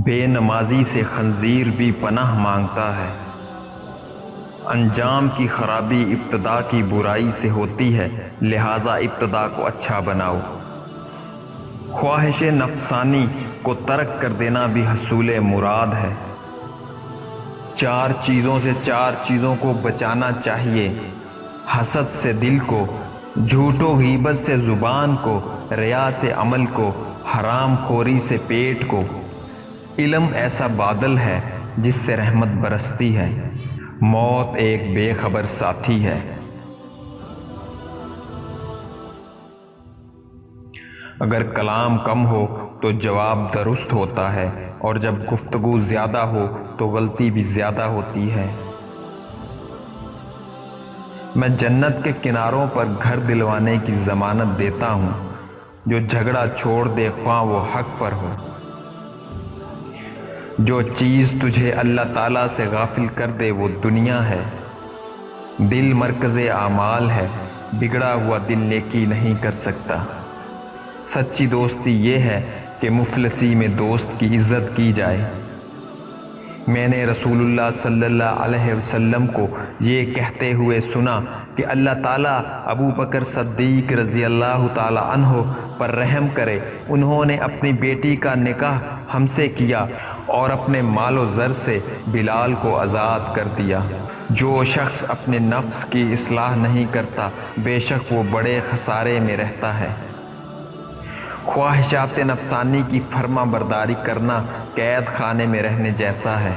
بے نمازی سے خنزیر بھی پناہ مانگتا ہے۔ انجام کی خرابی ابتدا کی برائی سے ہوتی ہے، لہذا ابتدا کو اچھا بناؤ۔ خواہش نفسانی کو ترک کر دینا بھی حصول مراد ہے۔ چار چیزوں سے چار چیزوں کو بچانا چاہیے: حسد سے دل کو، جھوٹ و غیبت سے زبان کو، ریا سے عمل کو، حرام خوری سے پیٹ کو۔ علم ایسا بادل ہے جس سے رحمت برستی ہے، موت ایک بے خبر ساتھی ہے۔ اگر کلام کم ہو تو جواب درست ہوتا ہے، اور جب گفتگو زیادہ ہو تو غلطی بھی زیادہ ہوتی ہے۔ میں جنت کے کناروں پر گھر دلوانے کی ضمانت دیتا ہوں، جو جھگڑا چھوڑ دے خواہ وہ حق پر ہو۔ جو چیز تجھے اللہ تعالیٰ سے غافل کر دے وہ دنیا ہے۔ دل مرکز اعمال ہے، بگڑا ہوا دل نیکی نہیں کر سکتا۔ سچی دوستی یہ ہے کہ مفلسی میں دوست کی عزت کی جائے۔ میں نے رسول اللہ صلی اللہ علیہ وسلم کو یہ کہتے ہوئے سنا کہ اللہ تعالیٰ ابو بکر صدیق رضی اللہ تعالیٰ عنہ پر رحم کرے، انہوں نے اپنی بیٹی کا نکاح ہم سے کیا اور اپنے مال و زر سے بلال کو آزاد کر دیا۔ جو شخص اپنے نفس کی اصلاح نہیں کرتا، بے شک وہ بڑے خسارے میں رہتا ہے۔ خواہشات نفسانی کی فرما برداری کرنا قید خانے میں رہنے جیسا ہے۔